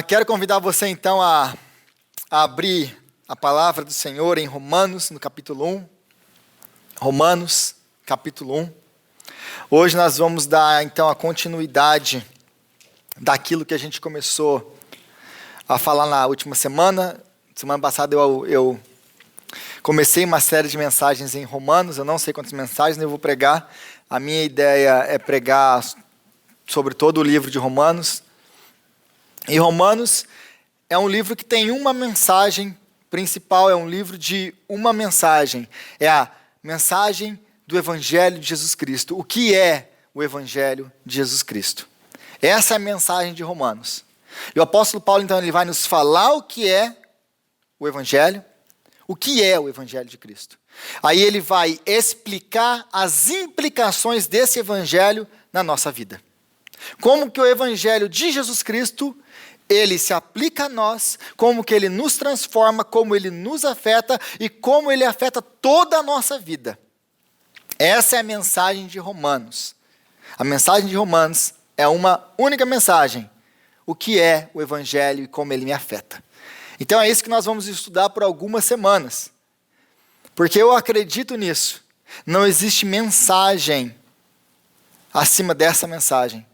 Quero convidar você então a abrir a palavra do Senhor em Romanos, no capítulo 1. Romanos, capítulo 1. Hoje nós vamos dar então a continuidade daquilo que a gente começou a falar na última semana. Semana passada eu comecei uma série de mensagens em Romanos, eu não sei quantas mensagens eu vou pregar. A minha ideia é pregar sobre todo o livro de Romanos. E Romanos é um livro que tem uma mensagem principal, é um livro de uma mensagem. É a mensagem do Evangelho de Jesus Cristo. O que é o Evangelho de Jesus Cristo? Essa é a mensagem de Romanos. E o apóstolo Paulo, então, ele vai nos falar o que é o Evangelho, o que é o Evangelho de Cristo. Aí ele vai explicar as implicações desse Evangelho na nossa vida. Como que o Evangelho de Jesus Cristo, ele se aplica a nós, como que ele nos transforma, como ele nos afeta e como ele afeta toda a nossa vida. Essa é a mensagem de Romanos. A mensagem de Romanos é uma única mensagem. O que é o Evangelho e como ele me afeta. Então é isso que nós vamos estudar por algumas semanas. Porque eu acredito nisso. Não existe mensagem acima dessa mensagem.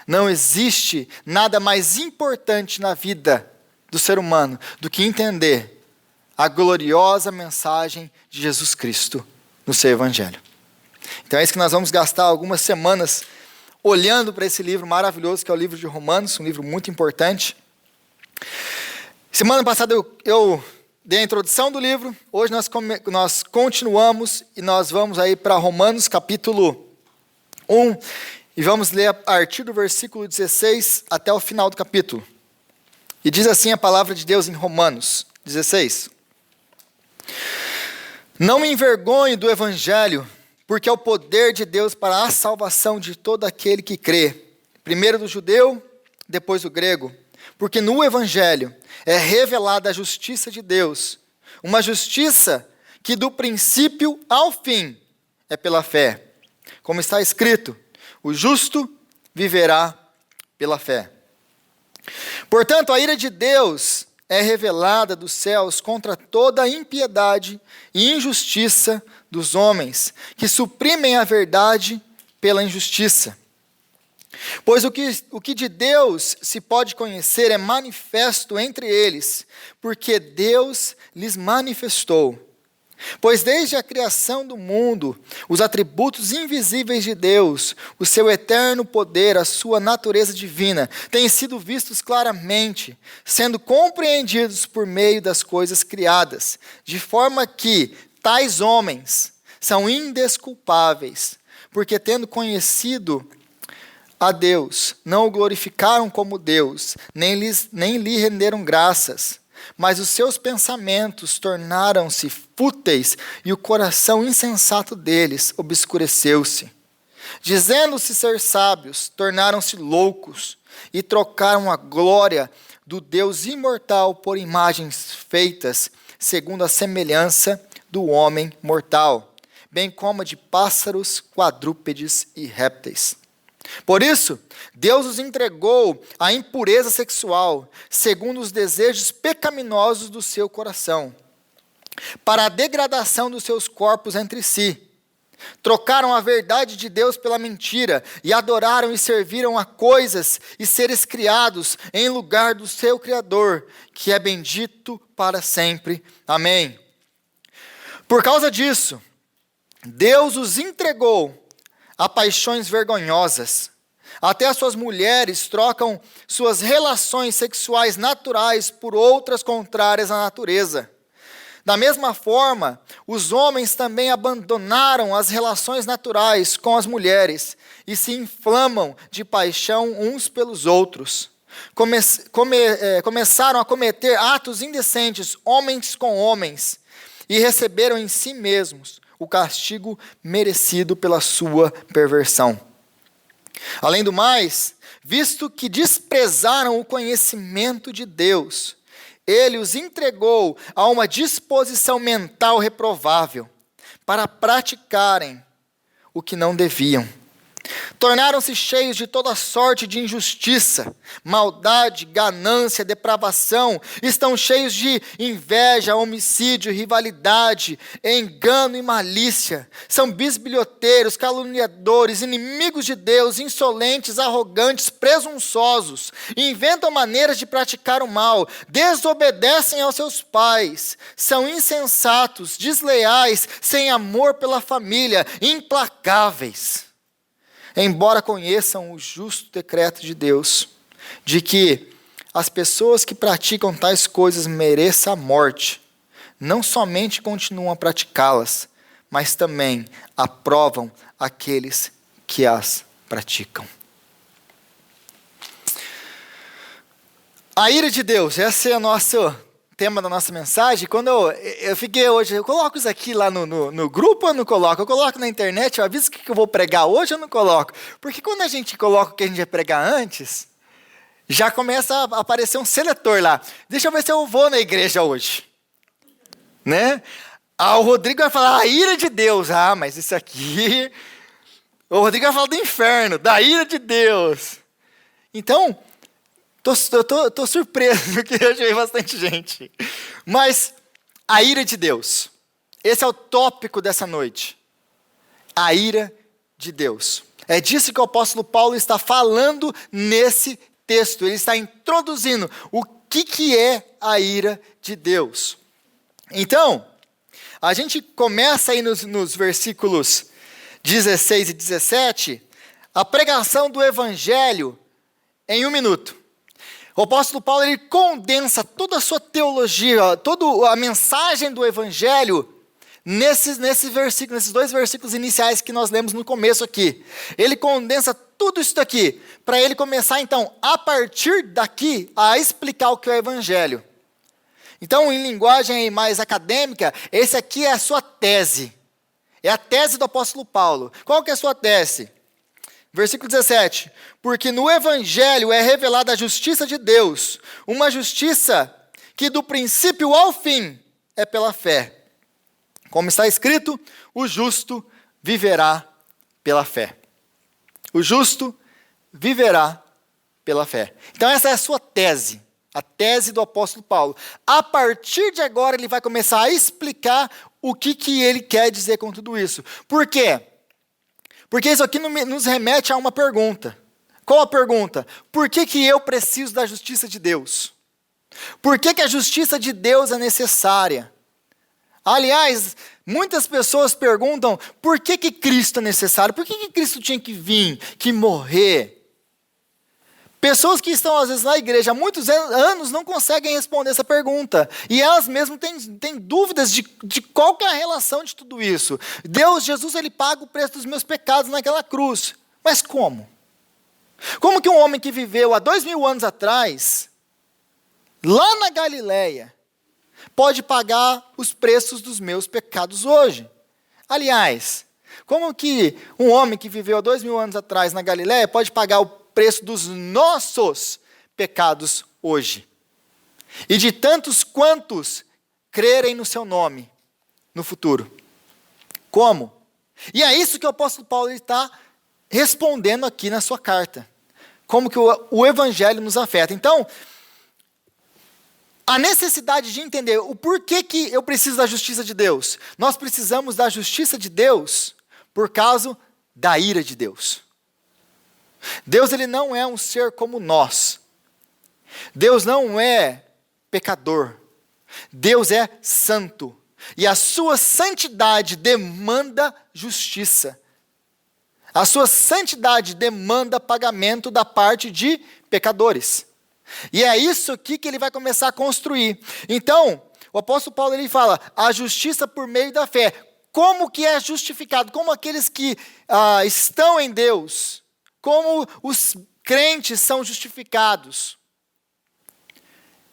Não existe nada mais importante na vida do ser humano do que entender a gloriosa mensagem de Jesus Cristo no seu Evangelho. Então é isso que nós vamos gastar algumas semanas olhando para esse livro maravilhoso que é o livro de Romanos, um livro muito importante. Semana passada eu dei a introdução do livro, hoje nós continuamos e nós vamos aí para Romanos capítulo 1 e vamos ler a partir do versículo 16 até o final do capítulo. E diz assim a palavra de Deus em Romanos 16. Não me envergonhe do Evangelho, porque é o poder de Deus para a salvação de todo aquele que crê, primeiro do judeu, depois do grego, porque no Evangelho é revelada a justiça de Deus, uma justiça que do princípio ao fim é pela fé. Como está escrito, o justo viverá pela fé. Portanto, a ira de Deus é revelada dos céus contra toda a impiedade e injustiça dos homens, que suprimem a verdade pela injustiça. Pois o que de Deus se pode conhecer é manifesto entre eles, porque Deus lhes manifestou. Pois desde a criação do mundo, os atributos invisíveis de Deus, o seu eterno poder, a sua natureza divina, têm sido vistos claramente, sendo compreendidos por meio das coisas criadas, de forma que tais homens são indesculpáveis, porque tendo conhecido a Deus, não o glorificaram como Deus, nem lhe renderam graças, mas os seus pensamentos tornaram-se fúteis e o coração insensato deles obscureceu-se. Dizendo-se ser sábios, tornaram-se loucos e trocaram a glória do Deus imortal por imagens feitas segundo a semelhança do homem mortal, bem como a de pássaros, quadrúpedes e répteis. Por isso, Deus os entregou à impureza sexual, segundo os desejos pecaminosos do seu coração, para a degradação dos seus corpos entre si. Trocaram a verdade de Deus pela mentira, e adoraram e serviram a coisas e seres criados em lugar do seu Criador, que é bendito para sempre. Amém. Por causa disso, Deus os entregou a paixões vergonhosas. Até as suas mulheres trocam suas relações sexuais naturais por outras contrárias à natureza. Da mesma forma, os homens também abandonaram as relações naturais com as mulheres e se inflamam de paixão uns pelos outros. Começaram a cometer atos indecentes, homens com homens, e receberam em si mesmos o castigo merecido pela sua perversão. Além do mais, visto que desprezaram o conhecimento de Deus, ele os entregou a uma disposição mental reprovável, para praticarem o que não deviam. Tornaram-se cheios de toda sorte de injustiça, maldade, ganância, depravação. Estão cheios de inveja, homicídio, rivalidade, engano e malícia. São bisbilhoteiros, caluniadores, inimigos de Deus, insolentes, arrogantes, presunçosos. Inventam maneiras de praticar o mal, desobedecem aos seus pais. São insensatos, desleais, sem amor pela família, implacáveis. Embora conheçam o justo decreto de Deus, de que as pessoas que praticam tais coisas mereçam a morte, não somente continuam a praticá-las, mas também aprovam aqueles que as praticam. A ira de Deus, esse é o nosso tema da nossa mensagem. Quando eu fiquei hoje, eu coloco isso aqui lá no grupo ou não coloco? Eu coloco na internet, eu aviso o que eu vou pregar hoje ou não coloco? Porque quando a gente coloca o que a gente ia pregar antes, já começa a aparecer um seletor lá. Deixa eu ver se eu vou na igreja hoje. Né? O Rodrigo vai falar, a ira de Deus. Mas isso aqui... O Rodrigo vai falar do inferno, da ira de Deus. Então... Estou surpreso, porque eu achei bastante gente. Mas a ira de Deus. Esse é o tópico dessa noite. A ira de Deus. É disso que o apóstolo Paulo está falando nesse texto. Ele está introduzindo o que é a ira de Deus. Então, a gente começa aí nos versículos 16 e 17, a pregação do evangelho em 1 minuto. O apóstolo Paulo, ele condensa toda a sua teologia, toda a mensagem do evangelho nesses dois versículos iniciais que nós lemos no começo aqui. Ele condensa tudo isso daqui, para ele começar então, a partir daqui, a explicar o que é o evangelho. Então, em linguagem mais acadêmica, esse aqui é a sua tese. É a tese do apóstolo Paulo. Qual que é a sua tese? Versículo 17, porque no evangelho é revelada a justiça de Deus, uma justiça que do princípio ao fim é pela fé. Como está escrito, o justo viverá pela fé. O justo viverá pela fé. Então essa é a sua tese, a tese do apóstolo Paulo. A partir de agora ele vai começar a explicar o que ele quer dizer com tudo isso. Por quê? Porque isso aqui nos remete a uma pergunta. Qual a pergunta? Por que eu preciso da justiça de Deus? Por que a justiça de Deus é necessária? Aliás, muitas pessoas perguntam, por que Cristo é necessário? Por que Cristo tinha que vir, que morrer? Pessoas que estão, às vezes, na igreja há muitos anos não conseguem responder essa pergunta. E elas mesmas têm dúvidas de qual que é a relação de tudo isso. Jesus, ele paga o preço dos meus pecados naquela cruz. Mas como? Como que um homem que viveu há 2000 anos atrás, lá na Galileia, pode pagar os preços dos meus pecados hoje? Aliás, como que um homem que viveu há 2000 anos atrás na Galileia pode pagar o preço dos nossos pecados hoje? E de tantos quantos crerem no seu nome no futuro. Como? E é isso que o apóstolo Paulo está respondendo aqui na sua carta. Como que o evangelho nos afeta. Então, a necessidade de entender o porquê que eu preciso da justiça de Deus. Nós precisamos da justiça de Deus por causa da ira de Deus. Deus, ele não é um ser como nós. Deus não é pecador. Deus é santo. E a sua santidade demanda justiça. A sua santidade demanda pagamento da parte de pecadores. E é isso aqui que ele vai começar a construir. Então, o apóstolo Paulo, ele fala, a justiça por meio da fé. Como que é justificado? Como aqueles que estão em Deus, como os crentes são justificados?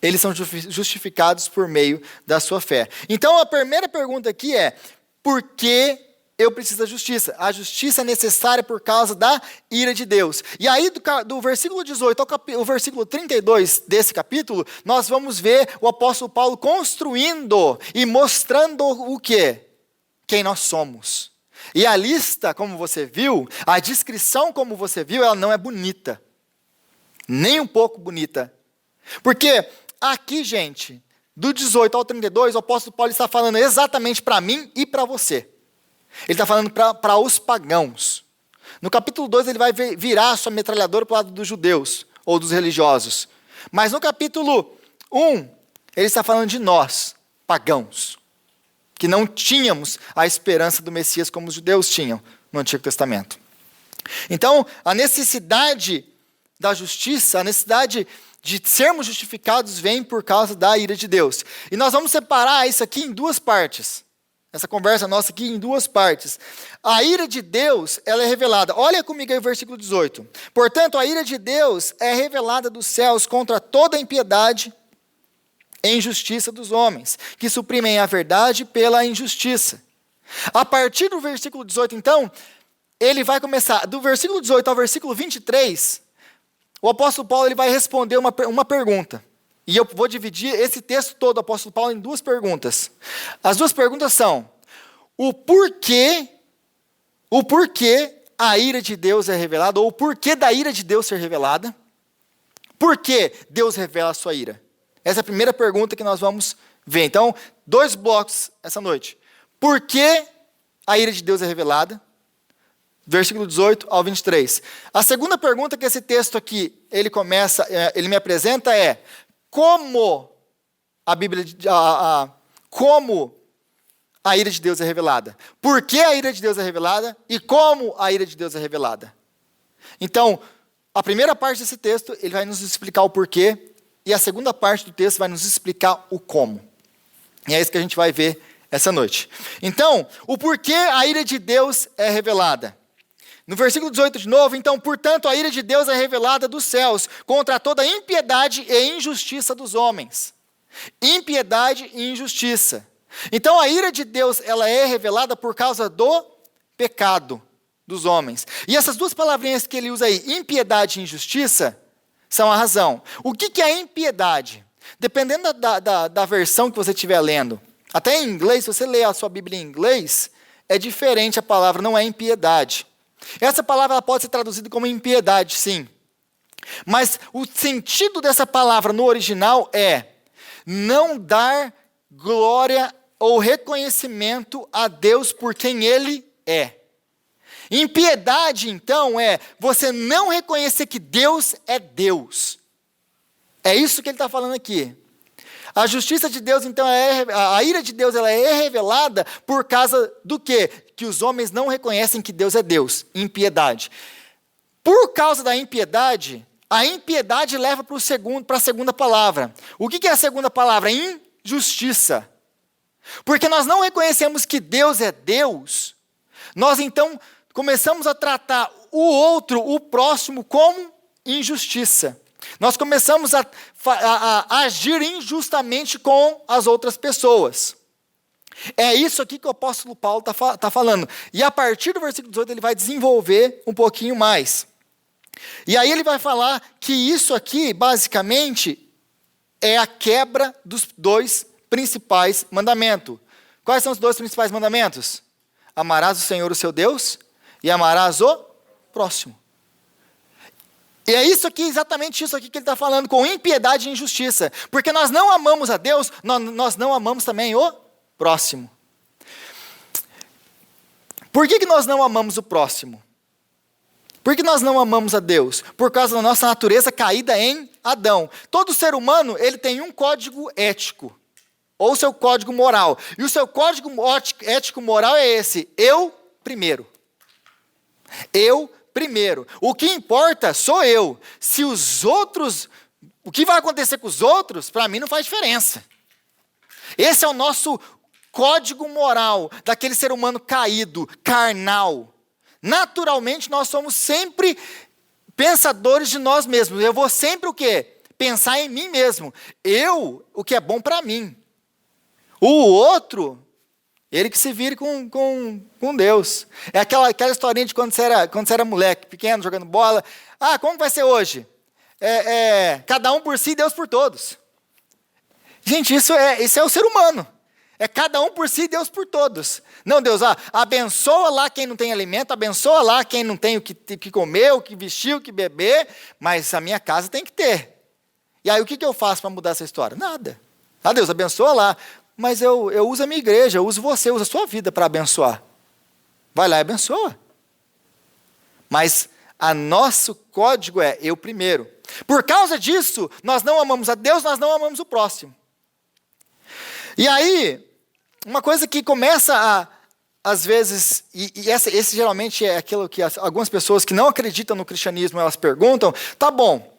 Eles são justificados por meio da sua fé. Então, a primeira pergunta aqui é, por que eu preciso da justiça? A justiça é necessária por causa da ira de Deus. E aí, do versículo 18 ao versículo 32 desse capítulo, nós vamos ver o apóstolo Paulo construindo e mostrando o quê? Quem nós somos. E a lista, como você viu, a descrição, como você viu, ela não é bonita. Nem um pouco bonita. Porque aqui, gente, do 18 ao 32, o apóstolo Paulo está falando exatamente para mim e para você. Ele está falando para os pagãos. No capítulo 2, ele vai virar a sua metralhadora para o lado dos judeus, ou dos religiosos. Mas no capítulo 1, ele está falando de nós, pagãos, que não tínhamos a esperança do Messias como os judeus tinham no Antigo Testamento. Então, a necessidade da justiça, a necessidade de sermos justificados vem por causa da ira de Deus. E nós vamos separar isso aqui em duas partes. Essa conversa nossa aqui em duas partes. A ira de Deus, ela é revelada. Olha comigo aí o versículo 18. Portanto, a ira de Deus é revelada dos céus contra toda a impiedade e injustiça dos homens, que suprimem a verdade pela injustiça. A partir do versículo 18, então, ele vai começar, do versículo 18 ao versículo 23, o apóstolo Paulo ele vai responder uma pergunta. E eu vou dividir esse texto todo do apóstolo Paulo em duas perguntas. As duas perguntas são: o porquê a ira de Deus é revelada, ou o porquê da ira de Deus ser revelada? Por que Deus revela a sua ira? Essa é a primeira pergunta que nós vamos ver. Então, 2 blocos essa noite. Por que a ira de Deus é revelada? Versículo 18 ao 23. A segunda pergunta que esse texto aqui, ele me apresenta é: como a Bíblia, como a ira de Deus é revelada? Por que a ira de Deus é revelada? E como a ira de Deus é revelada? Então, a primeira parte desse texto, ele vai nos explicar o porquê, e a segunda parte do texto vai nos explicar o como. E é isso que a gente vai ver essa noite. Então, o porquê a ira de Deus é revelada. No versículo 18 de novo, então, portanto, a ira de Deus é revelada dos céus contra toda a impiedade e injustiça dos homens. Impiedade e injustiça. Então, a ira de Deus, ela é revelada por causa do pecado dos homens. E essas duas palavrinhas que ele usa aí, impiedade e injustiça, são a razão. O que é impiedade? Dependendo da versão que você estiver lendo, até em inglês, se você ler a sua Bíblia em inglês, é diferente a palavra, não é impiedade. Essa palavra ela pode ser traduzida como impiedade, sim. Mas o sentido dessa palavra no original é não dar glória ou reconhecimento a Deus por quem Ele é. Impiedade, então, é você não reconhecer que Deus é Deus. É isso que ele está falando aqui. A justiça de Deus, então, a ira de Deus, ela é revelada por causa do quê? Que os homens não reconhecem que Deus é Deus. Impiedade. Por causa da impiedade, a impiedade leva para a segunda palavra. O que é a segunda palavra? Injustiça. Porque nós não reconhecemos que Deus é Deus, nós então começamos a tratar o outro, o próximo, como injustiça. Nós começamos a agir injustamente com as outras pessoas. É isso aqui que o apóstolo Paulo está falando. E a partir do versículo 18 ele vai desenvolver um pouquinho mais. E aí ele vai falar que isso aqui, basicamente, é a quebra dos 2 principais mandamentos. Quais são os 2 principais mandamentos? Amarás o Senhor, o seu Deus, e amarás o próximo. E é isso aqui, exatamente isso aqui que ele está falando, com impiedade e injustiça. Porque nós não amamos a Deus, nós não amamos também o próximo. Por que nós não amamos o próximo? Por que nós não amamos a Deus? Por causa da nossa natureza caída em Adão. Todo ser humano, ele tem um código ético, ou seu código moral. E o seu código ético moral é esse: eu primeiro. Eu primeiro. O que importa sou eu. Se os outros, o que vai acontecer com os outros, para mim não faz diferença. Esse é o nosso código moral daquele ser humano caído, carnal. Naturalmente, nós somos sempre pensadores de nós mesmos. Eu vou sempre o quê? Pensar em mim mesmo. O que é bom para mim. O outro, ele que se vire com Deus. É aquela historinha de quando você era moleque, pequeno, jogando bola. Ah, como vai ser hoje? Cada um por si, Deus por todos. Gente, isso é o ser humano. É cada um por si, Deus por todos. Não, Deus, abençoa lá quem não tem alimento, abençoa lá quem não tem o que comer, o que vestir, o que beber, mas a minha casa tem que ter. E aí o que eu faço para mudar essa história? Nada. Deus, abençoa lá, mas eu uso a minha igreja, eu uso você, eu uso a sua vida para abençoar. Vai lá e abençoa. Mas nosso código é eu primeiro. Por causa disso, nós não amamos a Deus, nós não amamos o próximo. E aí, uma coisa que começa às vezes, esse geralmente é aquilo que algumas pessoas que não acreditam no cristianismo, elas perguntam, tá bom,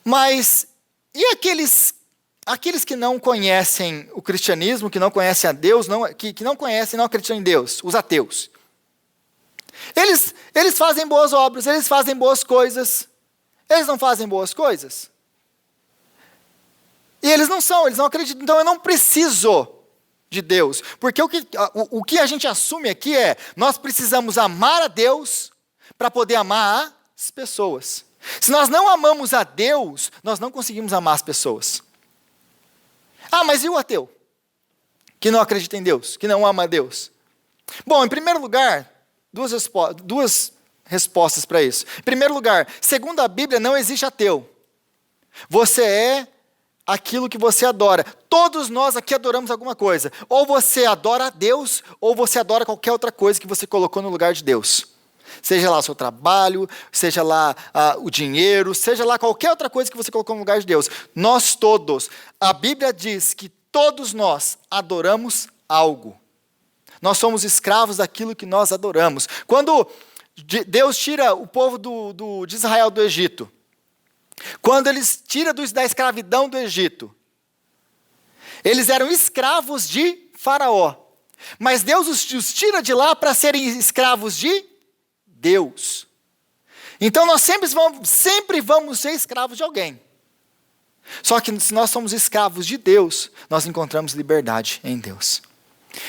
mas e aqueles que não conhecem o cristianismo, que não conhecem a Deus, que não conhecem, não acreditam em Deus, os ateus? Eles fazem boas obras, eles fazem boas coisas, eles não fazem boas coisas? E eles não acreditam, então eu não preciso de Deus. Porque o que a gente assume aqui é, nós precisamos amar a Deus para poder amar as pessoas. Se nós não amamos a Deus, nós não conseguimos amar as pessoas. Mas e o ateu? Que não acredita em Deus, que não ama a Deus? Bom, em primeiro lugar, duas respostas para isso. Em primeiro lugar, segundo a Bíblia, não existe ateu. Você é aquilo que você adora. Todos nós aqui adoramos alguma coisa. Ou você adora a Deus, ou você adora qualquer outra coisa que você colocou no lugar de Deus. Seja lá o seu trabalho, seja lá o dinheiro, seja lá qualquer outra coisa que você colocou no lugar de Deus. Nós todos, a Bíblia diz que todos nós adoramos algo. Nós somos escravos daquilo que nós adoramos. Quando Deus tira o povo de Israel do Egito, quando eles tiram da escravidão do Egito, eles eram escravos de Faraó. Mas Deus os tira de lá para serem escravos de Deus. Então nós sempre vamos ser escravos de alguém. Só que se nós somos escravos de Deus, nós encontramos liberdade em Deus.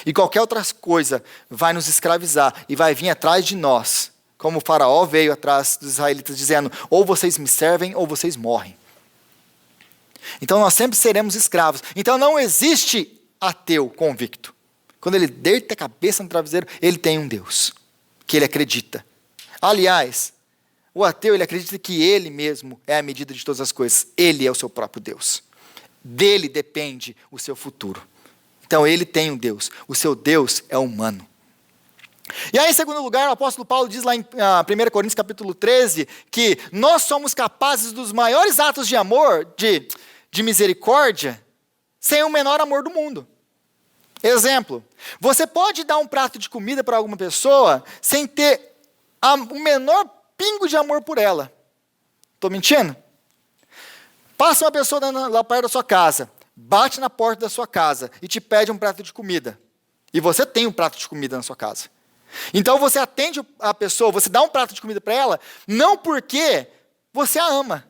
E qualquer outra coisa vai nos escravizar e vai vir atrás de nós. Como o Faraó veio atrás dos israelitas dizendo, ou vocês me servem ou vocês morrem. Então nós sempre seremos escravos. Então não existe ateu convicto. Quando ele deita a cabeça no travesseiro, ele tem um Deus, que ele acredita. Aliás, o ateu ele acredita que ele mesmo é a medida de todas as coisas. Ele é o seu próprio Deus. Dele depende o seu futuro. Então ele tem um Deus. O seu Deus é humano. E aí, em segundo lugar, o apóstolo Paulo diz lá em 1 Coríntios capítulo 13, que nós somos capazes dos maiores atos de amor, de misericórdia, sem o menor amor do mundo. Exemplo, você pode dar um prato de comida para alguma pessoa sem ter o menor pingo de amor por ela. Estou mentindo? Passa uma pessoa lá perto da sua casa, bate na porta da sua casa e te pede um prato de comida. E você tem um prato de comida na sua casa. Então você atende a pessoa, você dá um prato de comida para ela, não porque você a ama,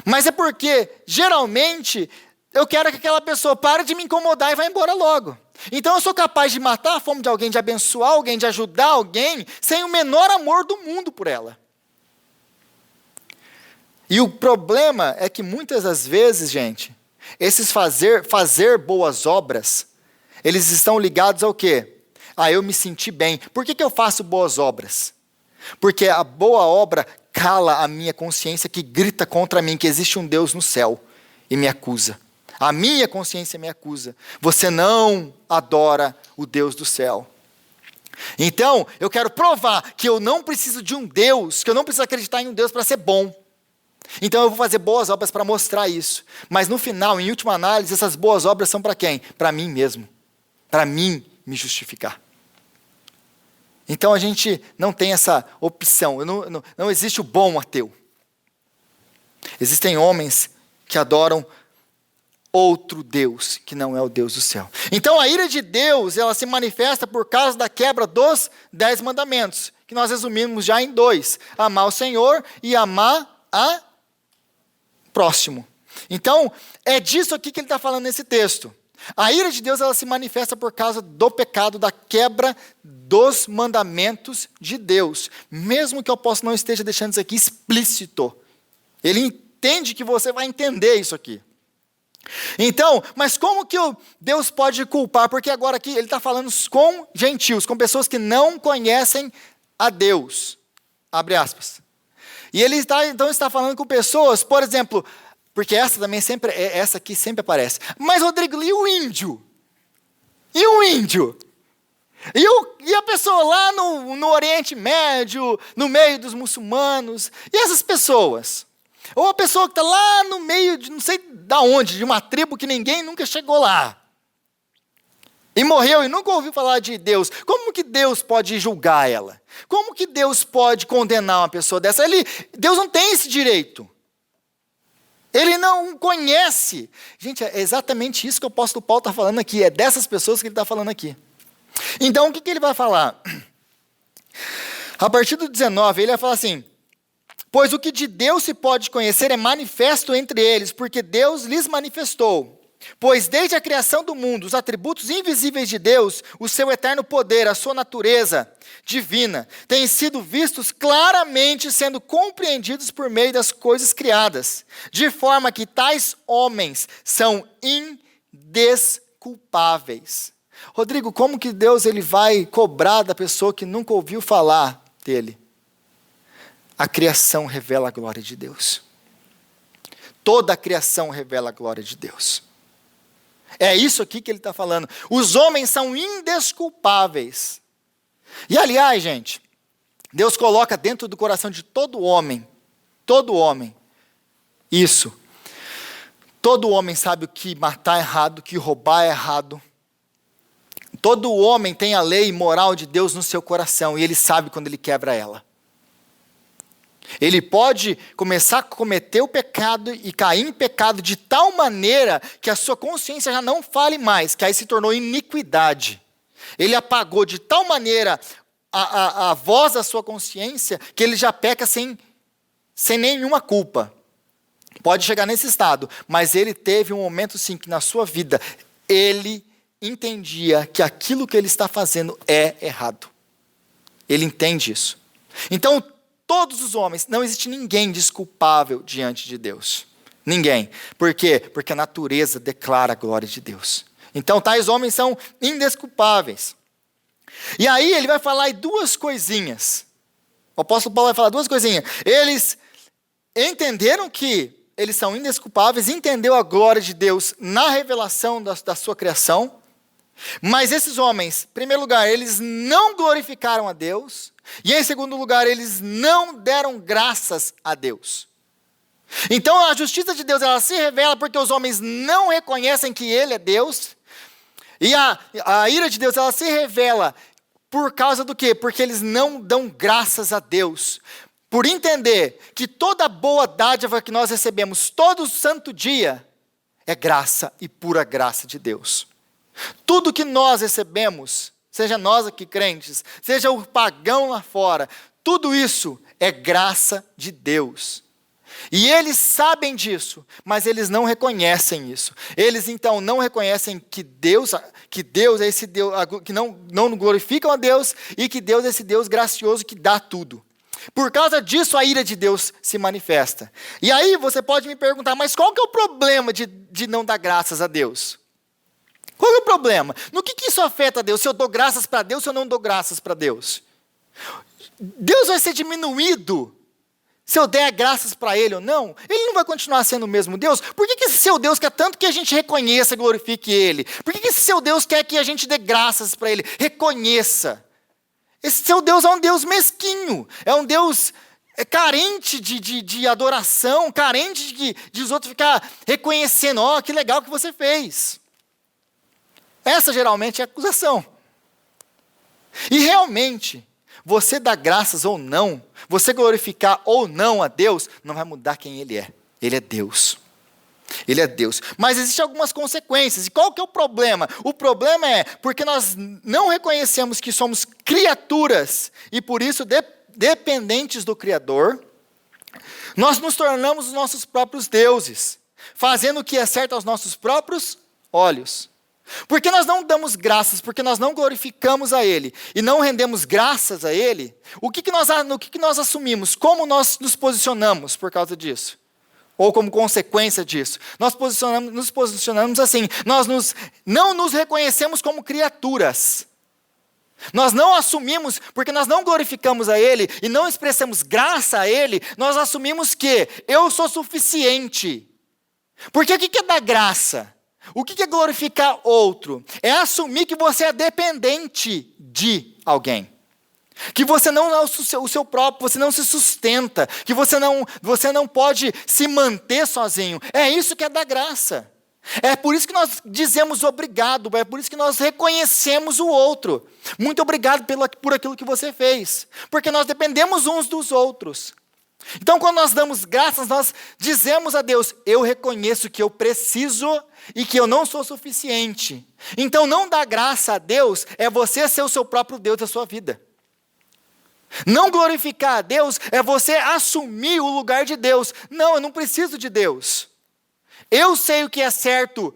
mas é porque, geralmente, eu quero que aquela pessoa pare de me incomodar e vá embora logo. Então eu sou capaz de matar a fome de alguém, de abençoar alguém, de ajudar alguém, sem o menor amor do mundo por ela. E o problema é que muitas das vezes, gente, esses fazer boas obras, eles estão ligados ao quê? Eu me senti bem. Por que eu faço boas obras? Porque a boa obra cala a minha consciência que grita contra mim que existe um Deus no céu e me acusa. A minha consciência me acusa. Você não adora o Deus do céu. Então, eu quero provar que eu não preciso de um Deus, que eu não preciso acreditar em um Deus para ser bom. Então eu vou fazer boas obras para mostrar isso. Mas no final, em última análise, essas boas obras são para quem? Para mim mesmo. Para mim me justificar. Então a gente não tem essa opção. Não existe o bom ateu. Existem homens que adoram outro Deus, que não é o Deus do céu. Então a ira de Deus, ela se manifesta por causa da quebra dos 10 mandamentos, que nós resumimos já em 2. Amar o Senhor e amar a próximo. Então, é disso aqui que ele está falando nesse texto. A ira de Deus, ela se manifesta por causa do pecado, da quebra dos mandamentos de Deus. Mesmo que o apóstolo não esteja deixando isso aqui explícito. Ele entende que você vai entender isso aqui. Então, mas como que Deus pode culpar? Porque agora aqui ele está falando com gentios, com pessoas que não conhecem a Deus. Abre aspas. E ele está falando com pessoas, por exemplo, porque essa aqui sempre aparece. Mas, Rodrigo, e o índio? E o índio? E a pessoa lá no Oriente Médio, no meio dos muçulmanos? E essas pessoas? Ou a pessoa que está lá no meio de não sei da onde, de uma tribo que ninguém nunca chegou lá. E morreu e nunca ouviu falar de Deus. Como que Deus pode julgar ela? Como que Deus pode condenar uma pessoa dessa? Deus não tem esse direito. Ele não conhece. Gente, é exatamente isso que o apóstolo Paulo está falando aqui. É dessas pessoas que ele está falando aqui. Então, o que ele vai falar? A partir do 19, ele vai falar assim: pois o que de Deus se pode conhecer é manifesto entre eles, porque Deus lhes manifestou. Pois desde a criação do mundo, os atributos invisíveis de Deus, o seu eterno poder, a sua natureza divina, têm sido vistos claramente, sendo compreendidos por meio das coisas criadas, de forma que tais homens são indesculpáveis. Rodrigo, como que Deus ele vai cobrar da pessoa que nunca ouviu falar dele? A criação revela a glória de Deus. Toda a criação revela a glória de Deus. É isso aqui que ele está falando. Os homens são indesculpáveis. E aliás, gente, Deus coloca dentro do coração de todo homem, isso. Todo homem sabe o que matar é errado, o que roubar é errado. Todo homem tem a lei moral de Deus no seu coração e ele sabe quando ele quebra ela. Ele pode começar a cometer o pecado e cair em pecado de tal maneira que a sua consciência já não fale mais, que aí se tornou iniquidade. Ele apagou de tal maneira a voz da sua consciência que ele já peca sem nenhuma culpa. Pode chegar nesse estado, mas ele teve um momento sim que na sua vida ele entendia que aquilo que ele está fazendo é errado. Ele entende isso. Então, todos os homens, não existe ninguém desculpável diante de Deus. Ninguém. Por quê? Porque a natureza declara a glória de Deus. Então, tais homens são indesculpáveis. E aí, ele vai falar em duas coisinhas. O apóstolo Paulo vai falar duas coisinhas. Eles entenderam que eles são indesculpáveis, entendeu a glória de Deus na revelação da sua criação. Mas esses homens, em primeiro lugar, eles não glorificaram a Deus. E em segundo lugar, eles não deram graças a Deus. Então a justiça de Deus, ela se revela porque os homens não reconhecem que Ele é Deus. E a ira de Deus, ela se revela por causa do quê? Porque eles não dão graças a Deus. Por entender que toda boa dádiva que nós recebemos todo santo dia é graça e pura graça de Deus. Tudo que nós recebemos, seja nós aqui crentes, seja o pagão lá fora, tudo isso é graça de Deus. E eles sabem disso, mas eles não reconhecem isso. Eles então não reconhecem que Deus é esse Deus, que não glorificam a Deus e que Deus é esse Deus gracioso que dá tudo. Por causa disso a ira de Deus se manifesta. E aí você pode me perguntar, mas qual que é o problema de não dar graças a Deus? Qual é o problema? No que isso afeta a Deus? Se eu dou graças para Deus, se eu não dou graças para Deus? Deus vai ser diminuído se eu der graças para Ele ou não? Ele não vai continuar sendo o mesmo Deus? Por que esse seu Deus quer tanto que a gente reconheça e glorifique Ele? Por que esse seu Deus quer que a gente dê graças para Ele? Reconheça. Esse seu Deus é um Deus mesquinho, é um Deus carente de adoração, carente de os outros ficar reconhecendo, que legal que você fez. Essa geralmente é a acusação. E realmente, você dar graças ou não, você glorificar ou não a Deus, não vai mudar quem Ele é. Ele é Deus. Ele é Deus. Mas existem algumas consequências. E qual que é o problema? O problema é porque nós não reconhecemos que somos criaturas e por isso dependentes do Criador, nós nos tornamos os nossos próprios deuses, fazendo o que é certo aos nossos próprios olhos. Porque nós não damos graças, porque nós não glorificamos a Ele e não rendemos graças a Ele, no que nós assumimos? Como nós nos posicionamos por causa disso? ou como consequência disso. Nós nos posicionamos assim, não nos reconhecemos como criaturas. Nós não assumimos, porque nós não glorificamos a Ele e não expressamos graça a Ele, nós assumimos que eu sou suficiente. Porque o que é dar graça? O que é glorificar outro? É assumir que você é dependente de alguém. Que você não é o seu próprio, você não se sustenta, que você não pode se manter sozinho. É isso que é dar graça. É por isso que nós dizemos obrigado, é por isso que nós reconhecemos o outro. Muito obrigado por aquilo que você fez, porque nós dependemos uns dos outros. Então, quando nós damos graças, nós dizemos a Deus, eu reconheço que eu preciso e que eu não sou suficiente. Então, não dar graça a Deus é você ser o seu próprio Deus da sua vida. Não glorificar a Deus é você assumir o lugar de Deus. Não, eu não preciso de Deus. Eu sei o que é certo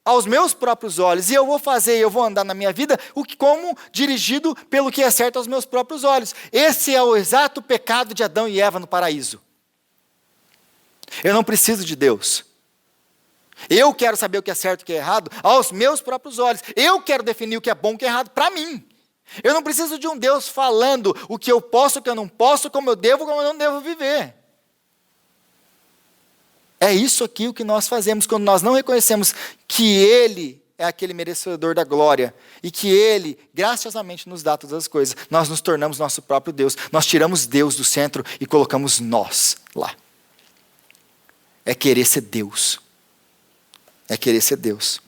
aos meus próprios olhos, e eu vou fazer, eu vou andar na minha vida como dirigido pelo que é certo aos meus próprios olhos. Esse é o exato pecado de Adão e Eva no paraíso. Eu não preciso de Deus. Eu quero saber o que é certo e o que é errado aos meus próprios olhos. Eu quero definir o que é bom e o que é errado para mim. Eu não preciso de um Deus falando o que eu posso, o que eu não posso, como eu devo, como eu não devo viver. É isso aqui o que nós fazemos quando nós não reconhecemos que Ele é aquele merecedor da glória e que Ele graciosamente nos dá todas as coisas. Nós nos tornamos nosso próprio Deus. Nós tiramos Deus do centro e colocamos nós lá. É querer ser Deus. É querer ser Deus.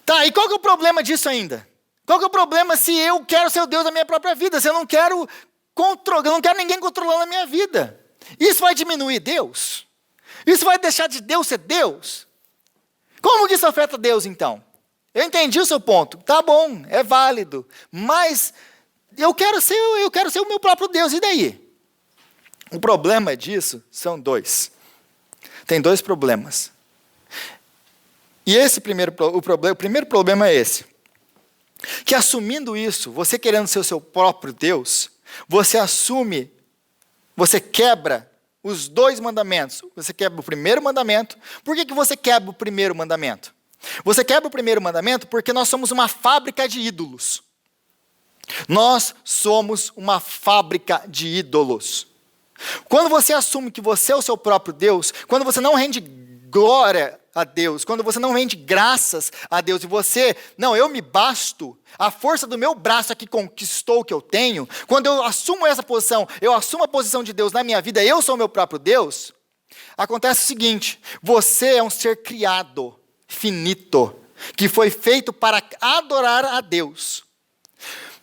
Tá, e qual que é o problema disso ainda? Qual que é o problema se eu quero ser o Deus da minha própria vida? Se eu não quero ninguém controlando a minha vida? Isso vai diminuir Deus? Isso vai deixar de Deus ser Deus? Como que isso afeta Deus, então? Eu entendi o seu ponto. Tá bom, é válido. Mas eu quero ser o meu próprio Deus. E daí? O problema disso são dois. Tem dois problemas. E o primeiro problema é esse. Que assumindo isso, você querendo ser o seu próprio Deus, você quebra os dois mandamentos. Você quebra o primeiro mandamento. Por que você quebra o primeiro mandamento? Você quebra o primeiro mandamento porque nós somos uma fábrica de ídolos. Nós somos uma fábrica de ídolos. Quando você assume que você é o seu próprio Deus, quando você não rende glória a Deus, quando você não rende graças a Deus, e eu me basto, a força do meu braço é que conquistou o que eu tenho, quando eu assumo essa posição, eu assumo a posição de Deus na minha vida, eu sou o meu próprio Deus, acontece o seguinte, você é um ser criado, finito, que foi feito para adorar a Deus.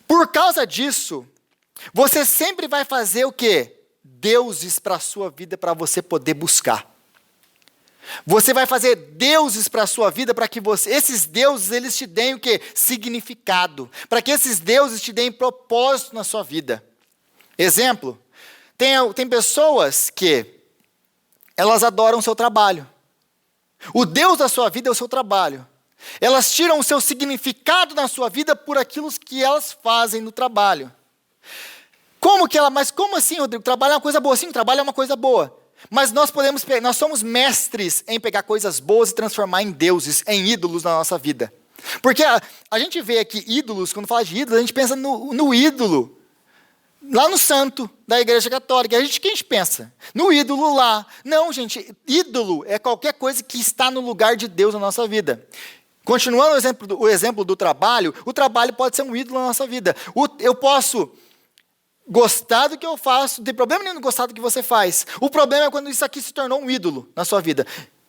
Por causa disso, você sempre vai fazer o quê? Deuses para a sua vida, para você poder buscar. Você vai fazer deuses para a sua vida, para que esses deuses eles te deem o quê? Significado. Para que esses deuses te deem propósito na sua vida. Exemplo, tem pessoas que elas adoram o seu trabalho. O Deus da sua vida é o seu trabalho. Elas tiram o seu significado na sua vida por aquilo que elas fazem no trabalho. Mas como assim, Rodrigo? Trabalho é uma coisa boa. Sim, trabalho é uma coisa boa. Mas nós somos mestres em pegar coisas boas e transformar em deuses, em ídolos na nossa vida. Porque a gente vê aqui ídolos, quando fala de ídolos, a gente pensa no ídolo, lá no santo da Igreja Católica. Quem a gente pensa? No ídolo lá. Não, gente, ídolo é qualquer coisa que está no lugar de Deus na nossa vida. Continuando o exemplo do trabalho, o trabalho pode ser um ídolo na nossa vida. Eu posso gostar do que eu faço, não tem problema nenhum gostar do que você faz. O problema é quando isso aqui se tornou um ídolo na sua vida.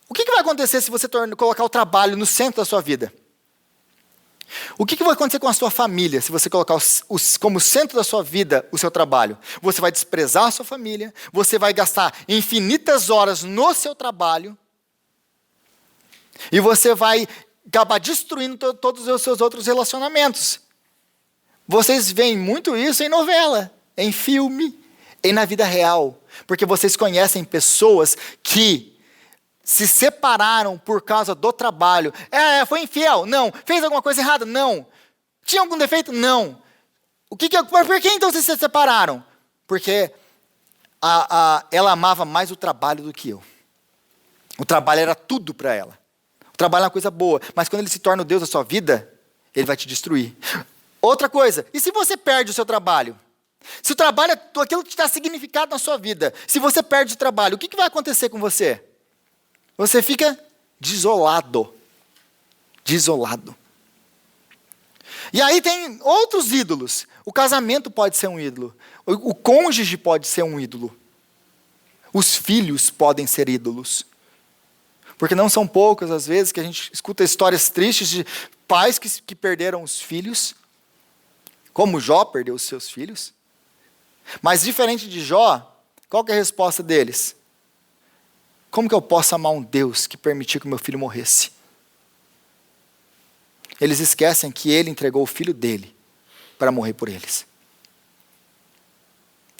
O que vai acontecer se você colocar o trabalho no centro da sua vida? O que vai acontecer com a sua família se você colocar como centro da sua vida o seu trabalho? Você vai desprezar a sua família, você vai gastar infinitas horas no seu trabalho e você vai acabar destruindo todos os seus outros relacionamentos. Vocês veem muito isso em novela, em filme e na vida real. Porque vocês conhecem pessoas que se separaram por causa do trabalho. Foi infiel? Não. Fez alguma coisa errada? Não. Tinha algum defeito? Não. Por que então vocês se separaram? Porque ela amava mais o trabalho do que eu. O trabalho era tudo para ela. O trabalho é uma coisa boa, mas quando ele se torna o Deus da sua vida, ele vai te destruir. Outra coisa, e se você perde o seu trabalho? Se o trabalho é aquilo que te dá significado na sua vida, se você perde o trabalho, o que vai acontecer com você? Você fica desolado. Desolado. E aí tem outros ídolos. O casamento pode ser um ídolo. O cônjuge pode ser um ídolo. Os filhos podem ser ídolos. Porque não são poucas as vezes que a gente escuta histórias tristes de pais que perderam os filhos, como Jó perdeu os seus filhos. Mas diferente de Jó, qual que é a resposta deles? Como que eu posso amar um Deus que permitiu que meu filho morresse? Eles esquecem que ele entregou o filho dele para morrer por eles.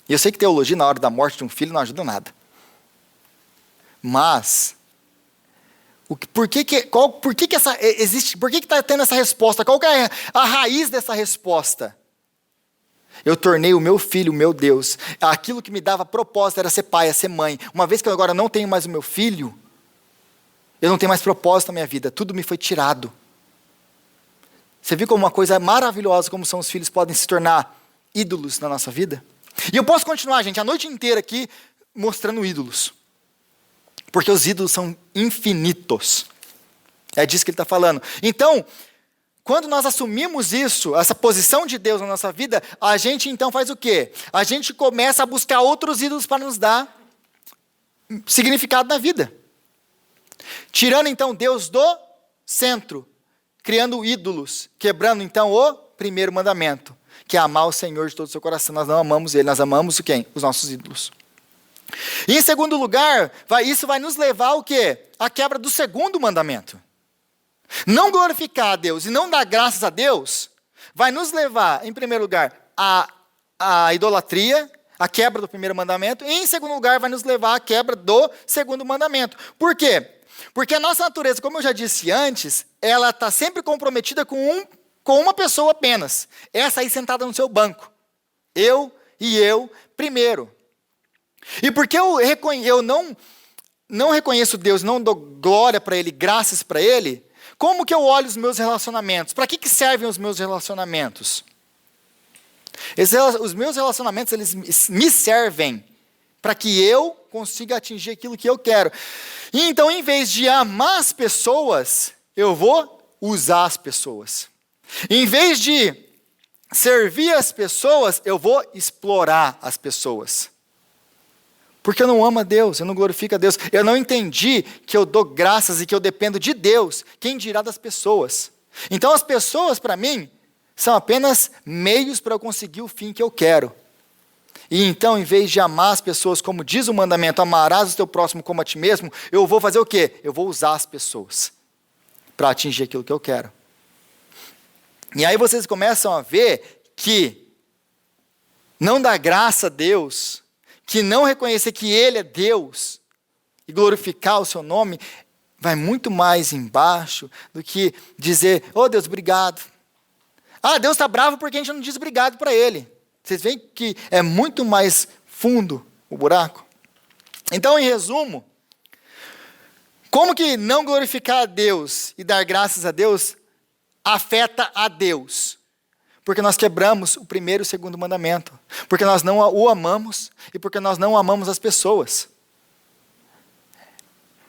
E eu sei que teologia na hora da morte de um filho não ajuda nada. Mas por que está tendo essa resposta? Qual que é a raiz dessa resposta? Eu tornei o meu filho, o meu Deus. Aquilo que me dava propósito era ser pai, ser mãe. Uma vez que eu agora não tenho mais o meu filho, eu não tenho mais propósito na minha vida. Tudo me foi tirado. Você viu como uma coisa maravilhosa, como são os filhos, podem se tornar ídolos na nossa vida? E eu posso continuar, gente, a noite inteira aqui, mostrando ídolos. Porque os ídolos são infinitos. É disso que ele está falando. Então, quando nós assumimos isso, essa posição de Deus na nossa vida, a gente então faz o quê? A gente começa a buscar outros ídolos para nos dar significado na vida. Tirando então Deus do centro, criando ídolos, quebrando então o primeiro mandamento, que é amar o Senhor de todo o seu coração. Nós não amamos Ele, nós amamos quem? Os nossos ídolos. E em segundo lugar, isso vai nos levar ao quê? A quebra do segundo mandamento. Não glorificar a Deus e não dar graças a Deus, vai nos levar, em primeiro lugar, à idolatria, a quebra do primeiro mandamento, e em segundo lugar, vai nos levar à quebra do segundo mandamento. Por quê? Porque a nossa natureza, como eu já disse antes, ela está sempre comprometida com uma pessoa apenas. Essa aí sentada no seu banco. Eu primeiro. E porque eu não reconheço Deus, não dou glória para Ele, graças para Ele, como que eu olho os meus relacionamentos? Para que servem os meus relacionamentos? Os meus relacionamentos, eles me servem para que eu consiga atingir aquilo que eu quero. E então, em vez de amar as pessoas, eu vou usar as pessoas. Em vez de servir as pessoas, eu vou explorar as pessoas. Porque eu não amo a Deus, eu não glorifico a Deus. Eu não entendi que eu dou graças e que eu dependo de Deus. Quem dirá das pessoas? Então as pessoas, para mim, são apenas meios para eu conseguir o fim que eu quero. E então, em vez de amar as pessoas, como diz o mandamento, amarás o teu próximo como a ti mesmo, eu vou fazer o quê? Eu vou usar as pessoas para atingir aquilo que eu quero. E aí vocês começam a ver que não dá graça a Deus, que não reconhecer que Ele é Deus e glorificar o seu nome, vai muito mais embaixo do que dizer, oh Deus, obrigado. Ah, Deus está bravo porque a gente não diz obrigado para Ele. Vocês veem que é muito mais fundo o buraco? Então, em resumo, como que não glorificar a Deus e dar graças a Deus afeta a Deus? Porque nós quebramos o primeiro e o segundo mandamento. Porque nós não o amamos e porque nós não amamos as pessoas.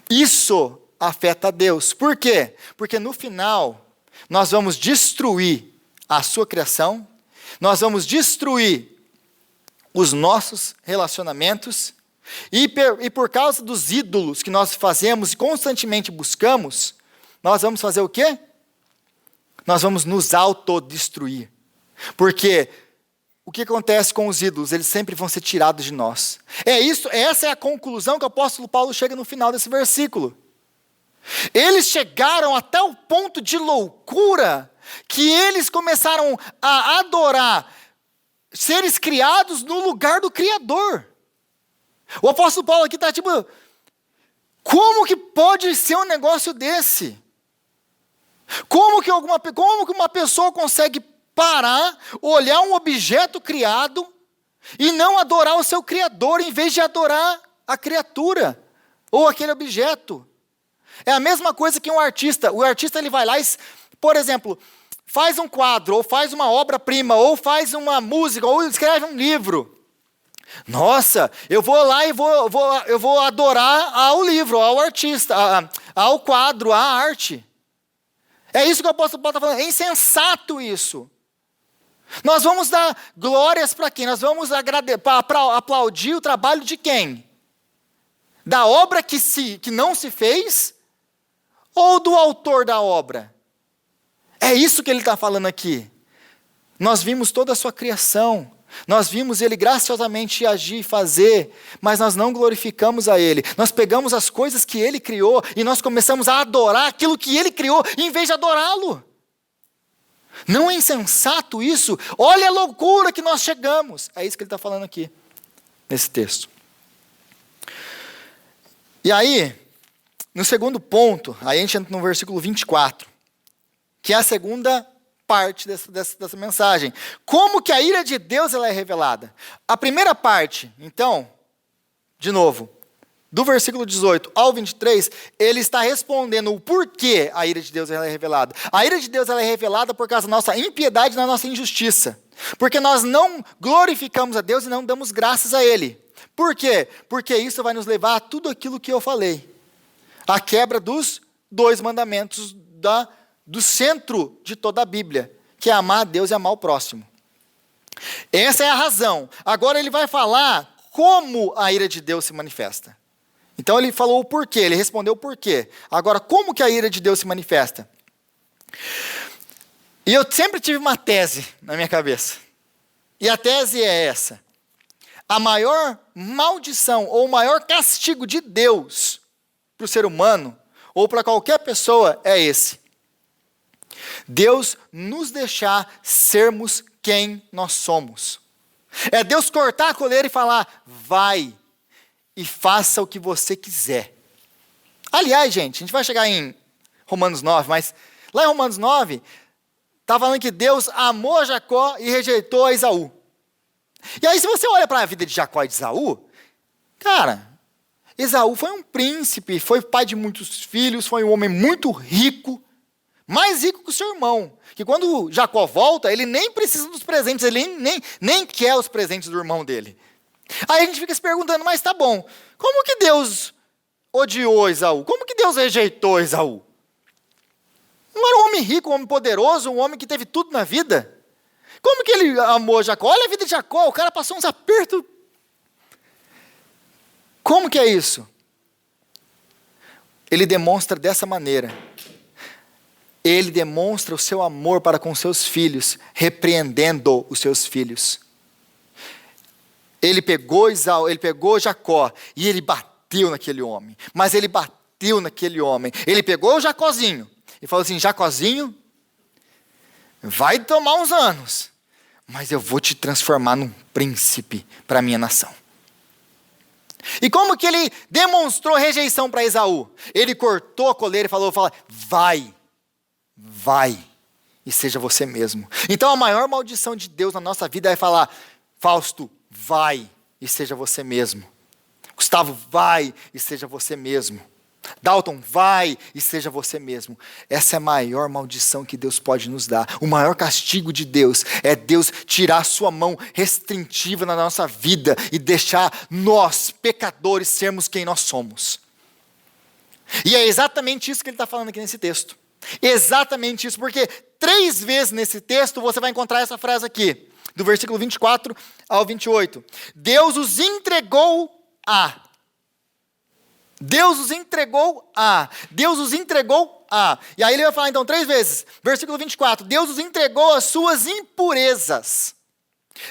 Isso afeta a Deus. Por quê? Porque no final, nós vamos destruir a sua criação, nós vamos destruir os nossos relacionamentos, e por causa dos ídolos que nós fazemos e constantemente buscamos, nós vamos fazer o quê? Nós vamos nos autodestruir. Porque o que acontece com os ídolos? Eles sempre vão ser tirados de nós. Essa é a conclusão que o apóstolo Paulo chega no final desse versículo. Eles chegaram até o ponto de loucura que eles começaram a adorar seres criados no lugar do Criador. O apóstolo Paulo aqui está tipo, como que pode ser um negócio desse? Como que uma pessoa consegue parar, olhar um objeto criado e não adorar o seu Criador em vez de adorar a criatura ou aquele objeto? É a mesma coisa que um artista. O artista ele vai lá e, por exemplo, faz um quadro, ou faz uma obra-prima, ou faz uma música, ou escreve um livro. Nossa, eu vou lá e eu vou adorar ao livro, ao artista, ao quadro, à arte. É isso que o apóstolo Paulo está falando. É insensato isso. Nós vamos dar glórias para quem? Nós vamos aplaudir o trabalho de quem? Da obra que não se fez? Ou do autor da obra? É isso que ele está falando aqui. Nós vimos toda a sua criação. Nós vimos ele graciosamente agir e fazer, mas nós não glorificamos a ele. Nós pegamos as coisas que ele criou e nós começamos a adorar aquilo que ele criou, em vez de adorá-lo. Não é insensato isso? Olha a loucura que nós chegamos. É isso que ele está falando aqui, nesse texto. E aí, no segundo ponto, aí a gente entra no versículo 24, que é a segunda parte dessa mensagem. Como que a ira de Deus ela é revelada? A primeira parte, então, de novo, do versículo 18 ao 23, ele está respondendo o porquê a ira de Deus ela é revelada. A ira de Deus ela é revelada por causa da nossa impiedade e da nossa injustiça. Porque nós não glorificamos a Deus e não damos graças a Ele. Por quê? Porque isso vai nos levar a tudo aquilo que eu falei. A quebra dos 2 mandamentos do centro de toda a Bíblia, que é amar a Deus e amar o próximo. Essa é a razão. Agora ele vai falar como a ira de Deus se manifesta. Então ele falou o porquê, ele respondeu o porquê. Agora, como que a ira de Deus se manifesta? E eu sempre tive uma tese na minha cabeça. E a tese é essa. A maior maldição ou o maior castigo de Deus para o ser humano ou para qualquer pessoa é esse. Deus nos deixar sermos quem nós somos. É Deus cortar a coleira e falar, vai e faça o que você quiser. Aliás, gente, a gente vai chegar em Romanos 9, mas lá em Romanos 9, está falando que Deus amou Jacó e rejeitou a Esaú. E aí, se você olha para a vida de Jacó e de Esaú, cara, Esaú foi um príncipe, foi pai de muitos filhos, foi um homem muito rico, mais rico que o seu irmão. Que quando Jacó volta, ele nem precisa dos presentes, ele nem quer os presentes do irmão dele. Aí a gente fica se perguntando, mas tá bom, como que Deus odiou Esaú? Como que Deus rejeitou Esaú? Não era um homem rico, um homem poderoso, um homem que teve tudo na vida? Como que ele amou Jacó? Olha a vida de Jacó, o cara passou uns apertos. Como que é isso? Ele demonstra dessa maneira. Ele demonstra o seu amor para com seus filhos, repreendendo os seus filhos. Ele pegou Jacó e ele bateu naquele homem. Mas ele bateu naquele homem. Ele pegou o Jacózinho e falou assim, Jacózinho, vai tomar uns anos, mas eu vou te transformar num príncipe para a minha nação. E como que ele demonstrou rejeição para Esaú? Ele cortou a coleira e falou, vai e seja você mesmo. Então a maior maldição de Deus na nossa vida é falar, Fausto, vai e seja você mesmo. Gustavo, vai e seja você mesmo. Dalton, vai e seja você mesmo. Essa é a maior maldição que Deus pode nos dar. O maior castigo de Deus é Deus tirar a sua mão restritiva na nossa vida e deixar nós, pecadores, sermos quem nós somos. E é exatamente isso que ele está falando aqui nesse texto. Exatamente isso, porque 3 vezes nesse texto você vai encontrar essa frase aqui, do versículo 24 ao 28. Deus os entregou a. Deus os entregou a. Deus os entregou a. E aí ele vai falar então 3 vezes. Versículo 24. Deus os entregou as suas impurezas.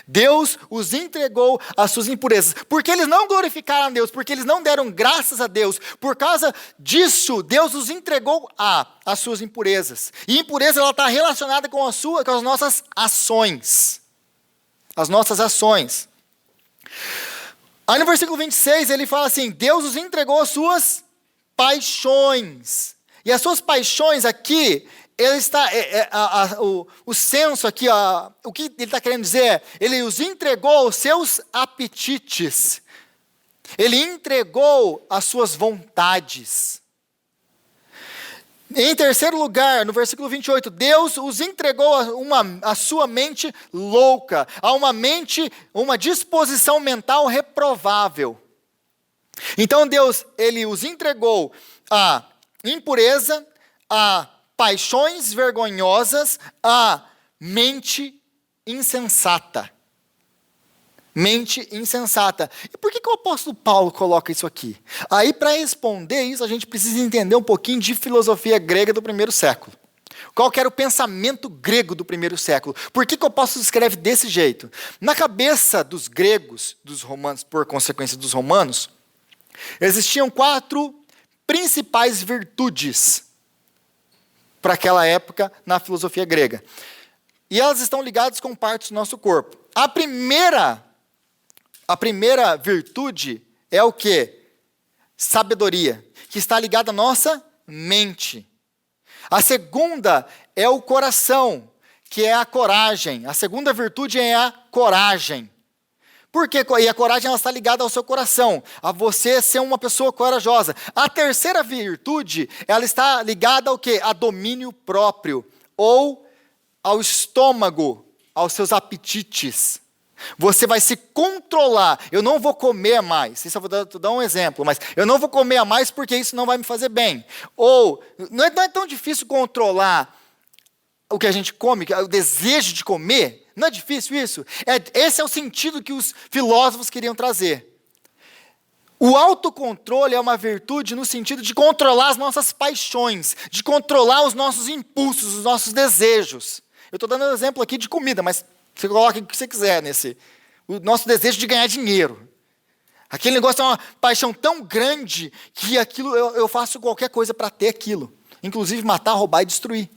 Deus os entregou as suas impurezas. Porque eles não glorificaram a Deus. Porque eles não deram graças a Deus. Por causa disso, Deus os entregou as suas impurezas. E impureza ela está relacionada com as nossas ações. As nossas ações. Aí no versículo 26 ele fala assim, Deus os entregou as suas paixões. E as suas paixões aqui, ele está, o senso aqui, o que ele está querendo dizer é, ele os entregou os seus apetites. Ele entregou as suas vontades. Em terceiro lugar, no versículo 28, Deus os entregou a sua mente louca, a uma disposição mental reprovável. Então Deus, ele os entregou a impureza, a paixões vergonhosas, a mente insensata. Mente insensata. E por que o apóstolo Paulo coloca isso aqui? Aí, para responder isso, a gente precisa entender um pouquinho de filosofia grega do primeiro século. Qual que era o pensamento grego do primeiro século? Por que o apóstolo escreve desse jeito? Na cabeça dos gregos, dos romanos, por consequência dos romanos, existiam 4 principais virtudes para aquela época na filosofia grega. E elas estão ligadas com partes do nosso corpo. A primeira virtude é o quê? Sabedoria, que está ligada à nossa mente. A segunda é o coração, que é a coragem. A segunda virtude é a coragem. Por quê? E a coragem ela está ligada ao seu coração, a você ser uma pessoa corajosa. A terceira virtude, ela está ligada ao quê? A domínio próprio, ou ao estômago, aos seus apetites. Você vai se controlar. Eu não vou comer mais. Isso eu vou dar um exemplo, mas eu não vou comer a mais porque isso não vai me fazer bem. Ou, não é tão difícil controlar o que a gente come, o desejo de comer. Não é difícil isso? Esse é o sentido que os filósofos queriam trazer. O autocontrole é uma virtude no sentido de controlar as nossas paixões, de controlar os nossos impulsos, os nossos desejos. Eu estou dando um exemplo aqui de comida, mas você coloca o que você quiser nesse. O nosso desejo de ganhar dinheiro. Aquele negócio é uma paixão tão grande que aquilo eu faço qualquer coisa para ter aquilo. Inclusive matar, roubar e destruir.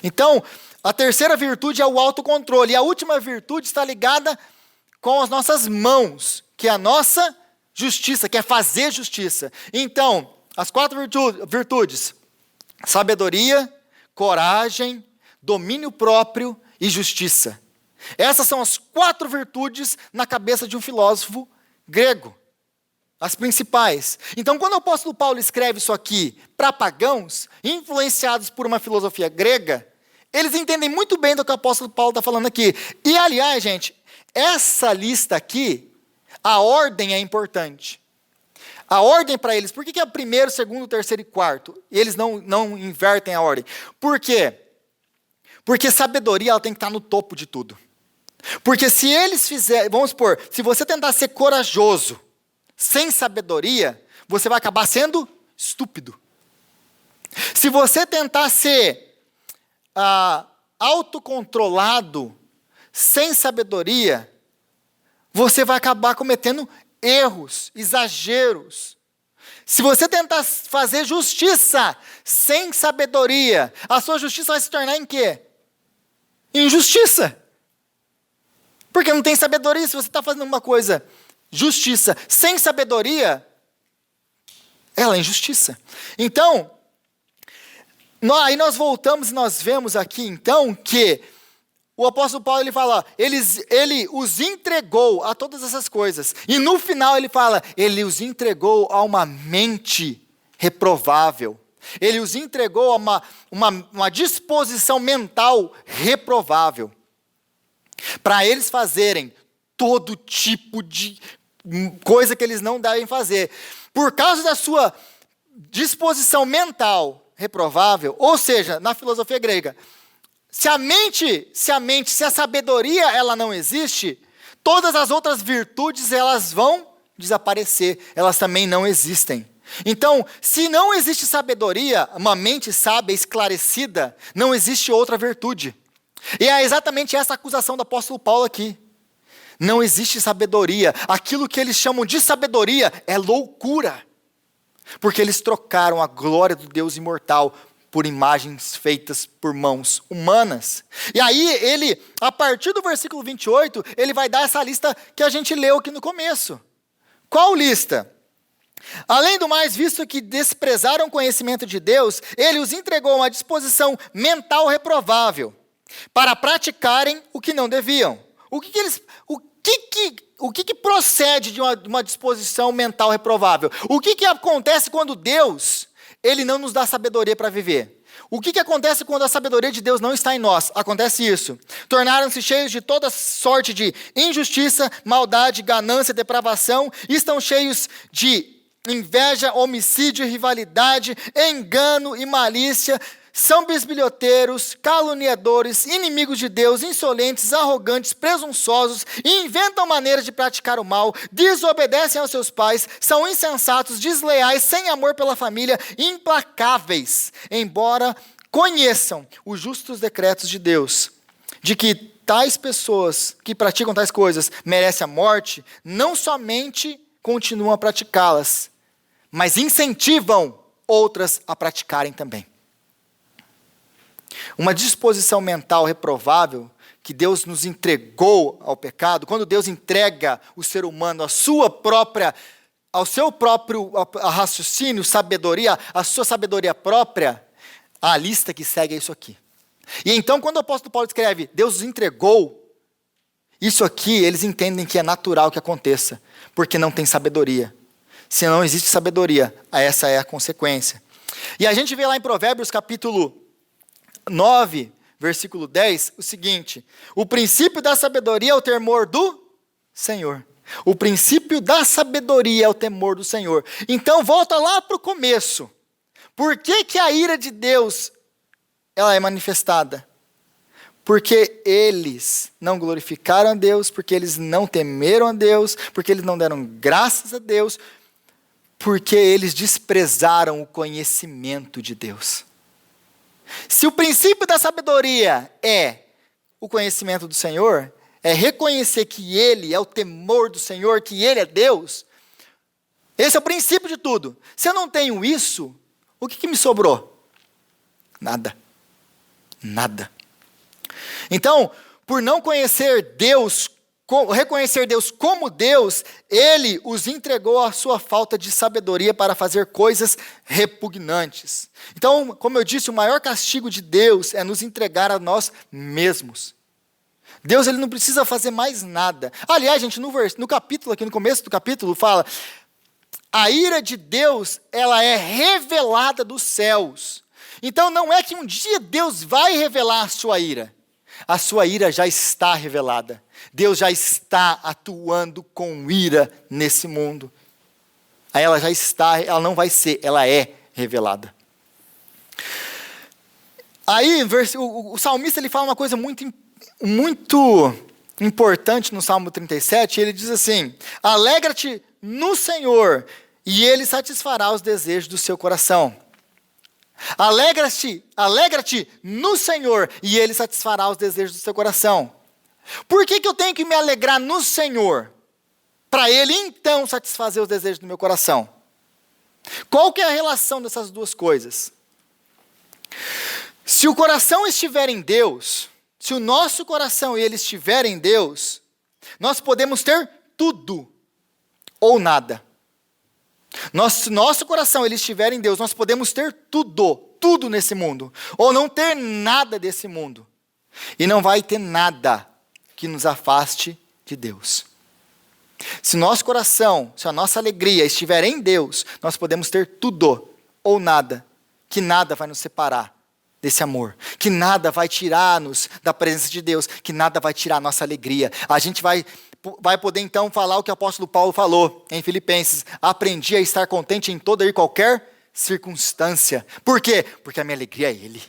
Então, a terceira virtude é o autocontrole. E a última virtude está ligada com as nossas mãos, que é a nossa justiça, que é fazer justiça. Então, as 4 virtudes: sabedoria, coragem, domínio próprio e justiça. Essas são as 4 virtudes na cabeça de um filósofo grego. As principais. Então, quando o apóstolo Paulo escreve isso aqui para pagãos, influenciados por uma filosofia grega, eles entendem muito bem do que o apóstolo Paulo está falando aqui. E, aliás, gente, essa lista aqui, a ordem é importante. A ordem para eles, por que é o primeiro, segundo, terceiro e quarto? E eles não invertem a ordem. Por quê? Porque sabedoria ela tem que estar no topo de tudo. Porque se eles fizerem, vamos supor, se você tentar ser corajoso, sem sabedoria, você vai acabar sendo estúpido. Se você tentar ser autocontrolado, sem sabedoria, você vai acabar cometendo erros, exageros. Se você tentar fazer justiça sem sabedoria, a sua justiça vai se tornar em quê? Injustiça. Porque não tem sabedoria. Se você está fazendo uma coisa, justiça, sem sabedoria, ela é injustiça. Então, aí nós voltamos e nós vemos aqui, então, que o apóstolo Paulo, ele fala, ele os entregou a todas essas coisas. E no final ele fala, ele os entregou a uma mente reprovável. Ele os entregou a uma disposição mental reprovável. Para eles fazerem todo tipo de coisa que eles não devem fazer. Por causa da sua disposição mental reprovável, ou seja, na filosofia grega, se a sabedoria ela não existe, todas as outras virtudes elas vão desaparecer, elas também não existem. Então, se não existe sabedoria, uma mente sábia, esclarecida, não existe outra virtude. E é exatamente essa acusação do apóstolo Paulo aqui. Não existe sabedoria. Aquilo que eles chamam de sabedoria é loucura. Porque eles trocaram a glória do Deus imortal por imagens feitas por mãos humanas. E aí ele, a partir do versículo 28, ele vai dar essa lista que a gente leu aqui no começo. Qual lista? Além do mais, visto que desprezaram o conhecimento de Deus, ele os entregou a uma disposição mental reprovável, para praticarem o que não deviam. O que procede de uma disposição mental reprovável? O que acontece quando Deus, Ele não nos dá sabedoria para viver. O que acontece quando a sabedoria de Deus não está em nós? Acontece isso. Tornaram-se cheios de toda sorte de injustiça, maldade, ganância, depravação, e estão cheios de inveja, homicídio, rivalidade, engano e malícia. São bisbilhoteiros, caluniadores, inimigos de Deus, insolentes, arrogantes, presunçosos, inventam maneiras de praticar o mal, desobedecem aos seus pais, são insensatos, desleais, sem amor pela família, implacáveis, embora conheçam os justos decretos de Deus, de que tais pessoas que praticam tais coisas merecem a morte, não somente continuam a praticá-las, mas incentivam outras a praticarem também. Uma disposição mental reprovável que Deus nos entregou ao pecado, quando Deus entrega o ser humano ao seu próprio raciocínio, sabedoria, a sua sabedoria própria, a lista que segue é isso aqui. E então, quando o apóstolo Paulo escreve, Deus nos entregou, isso aqui, eles entendem que é natural que aconteça, porque não tem sabedoria. Se não existe sabedoria, essa é a consequência. E a gente vê lá em Provérbios capítulo 9, versículo 10, o seguinte: o princípio da sabedoria é o temor do Senhor. O princípio da sabedoria é o temor do Senhor. Então, volta lá para o começo. Por que a ira de Deus ela é manifestada? Porque eles não glorificaram a Deus, porque eles não temeram a Deus, porque eles não deram graças a Deus, porque eles desprezaram o conhecimento de Deus. Se o princípio da sabedoria é o conhecimento do Senhor, é reconhecer que Ele é o temor do Senhor, que Ele é Deus, esse é o princípio de tudo. Se eu não tenho isso, o que me sobrou? Nada. Nada. Então, por não conhecer Deus, reconhecer Deus como Deus, Ele os entregou a sua falta de sabedoria para fazer coisas repugnantes. Então, como eu disse, o maior castigo de Deus é nos entregar a nós mesmos. Deus, Ele não precisa fazer mais nada. Aliás, gente, no capítulo, aqui no começo do capítulo, fala: a ira de Deus, ela é revelada dos céus. Então, não é que um dia Deus vai revelar a sua ira. A sua ira já está revelada. Deus já está atuando com ira nesse mundo. Aí ela já está, ela não vai ser, ela é revelada. Aí o salmista ele fala uma coisa muito importante no Salmo 37, ele diz assim: alegra-te no Senhor, e Ele satisfará os desejos do seu coração. Alegra-te no Senhor, e Ele satisfará os desejos do seu coração. Por que eu tenho que me alegrar no Senhor? Para Ele, então, satisfazer os desejos do meu coração. Qual que é a relação dessas duas coisas? Se o coração estiver em Deus, se o nosso coração e ele estiver em Deus, nós podemos ter tudo ou nada. Se nosso coração ele estiver em Deus, nós podemos ter tudo nesse mundo, ou não ter nada desse mundo. E não vai ter nada que nos afaste de Deus. Se nosso coração, se a nossa alegria estiver em Deus, nós podemos ter tudo ou nada, que nada vai nos separar desse amor, que nada vai tirar-nos da presença de Deus, que nada vai tirar a nossa alegria. A gente vai poder então falar o que o apóstolo Paulo falou em Filipenses: aprendi a estar contente em toda e qualquer circunstância. Por quê? Porque a minha alegria é Ele.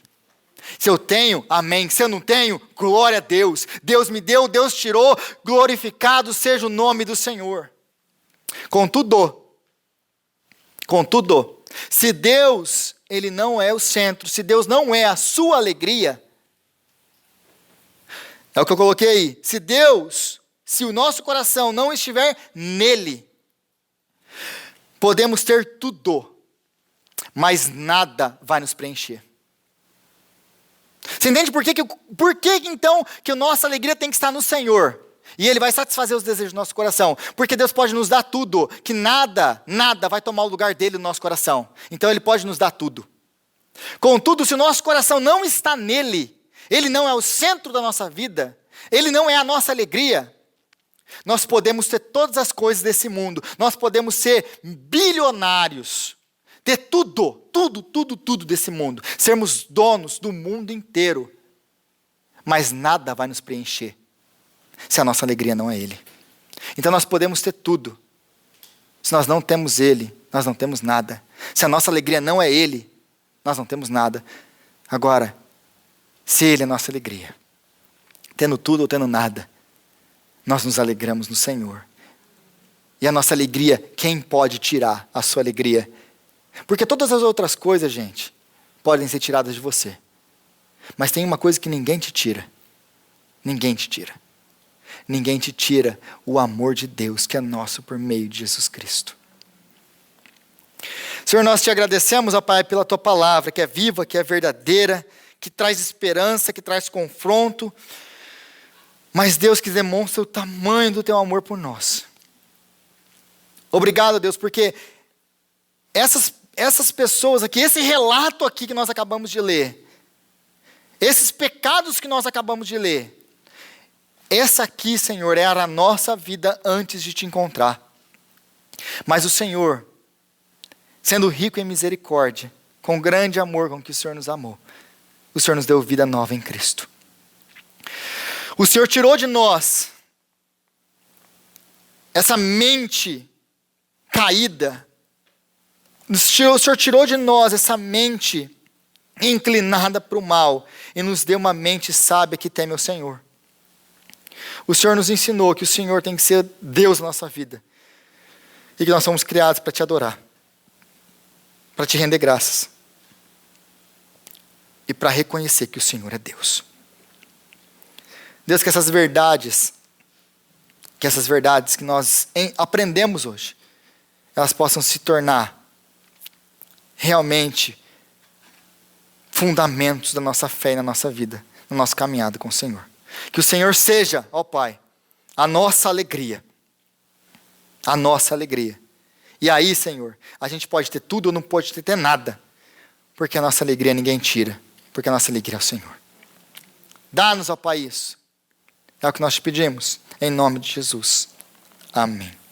Se eu tenho, amém. Se eu não tenho, glória a Deus. Deus me deu, Deus tirou, glorificado seja o nome do Senhor. Contudo, se Deus, Ele não é o centro, se Deus não é a sua alegria, é o que eu coloquei aí, se o nosso coração não estiver nele, podemos ter tudo, mas nada vai nos preencher. Você entende por que então que a nossa alegria tem que estar no Senhor? E Ele vai satisfazer os desejos do nosso coração. Porque Deus pode nos dar tudo, que nada vai tomar o lugar dEle no nosso coração. Então Ele pode nos dar tudo. Contudo, se o nosso coração não está nele, Ele não é o centro da nossa vida, Ele não é a nossa alegria, nós podemos ter todas as coisas desse mundo, nós podemos ser bilionários, ter tudo desse mundo, sermos donos do mundo inteiro, mas nada vai nos preencher se a nossa alegria não é Ele. Então nós podemos ter tudo, se nós não temos Ele, nós não temos nada. Se a nossa alegria não é Ele, nós não temos nada. Agora, se Ele é a nossa alegria, tendo tudo ou tendo nada, nós nos alegramos no Senhor. E a nossa alegria, quem pode tirar a sua alegria? Porque todas as outras coisas, gente, podem ser tiradas de você. Mas tem uma coisa que ninguém te tira. Ninguém te tira. Ninguém te tira o amor de Deus que é nosso por meio de Jesus Cristo. Senhor, nós te agradecemos, ó Pai, pela tua palavra, que é viva, que é verdadeira, que traz esperança, que traz confronto. Mas Deus, que demonstra o tamanho do teu amor por nós. Obrigado, Deus, porque essas pessoas aqui, esse relato aqui que nós acabamos de ler, esses pecados que nós acabamos de ler, essa aqui, Senhor, era a nossa vida antes de te encontrar. Mas o Senhor, sendo rico em misericórdia, com grande amor com que o Senhor nos amou, o Senhor nos deu vida nova em Cristo. O Senhor tirou de nós essa mente caída. O Senhor tirou de nós essa mente inclinada para o mal e nos deu uma mente sábia que teme o Senhor. O Senhor nos ensinou que o Senhor tem que ser Deus na nossa vida e que nós somos criados para te adorar, para te render graças e para reconhecer que o Senhor é Deus. Deus, que essas verdades que nós aprendemos hoje, elas possam se tornar realmente fundamentos da nossa fé e na nossa vida, na nossa caminhada com o Senhor. Que o Senhor seja, ó Pai, a nossa alegria. A nossa alegria. E aí, Senhor, a gente pode ter tudo ou não pode ter nada, porque a nossa alegria ninguém tira, porque a nossa alegria é o Senhor. Dá-nos, ó Pai, isso. É o que nós te pedimos, em nome de Jesus. Amém.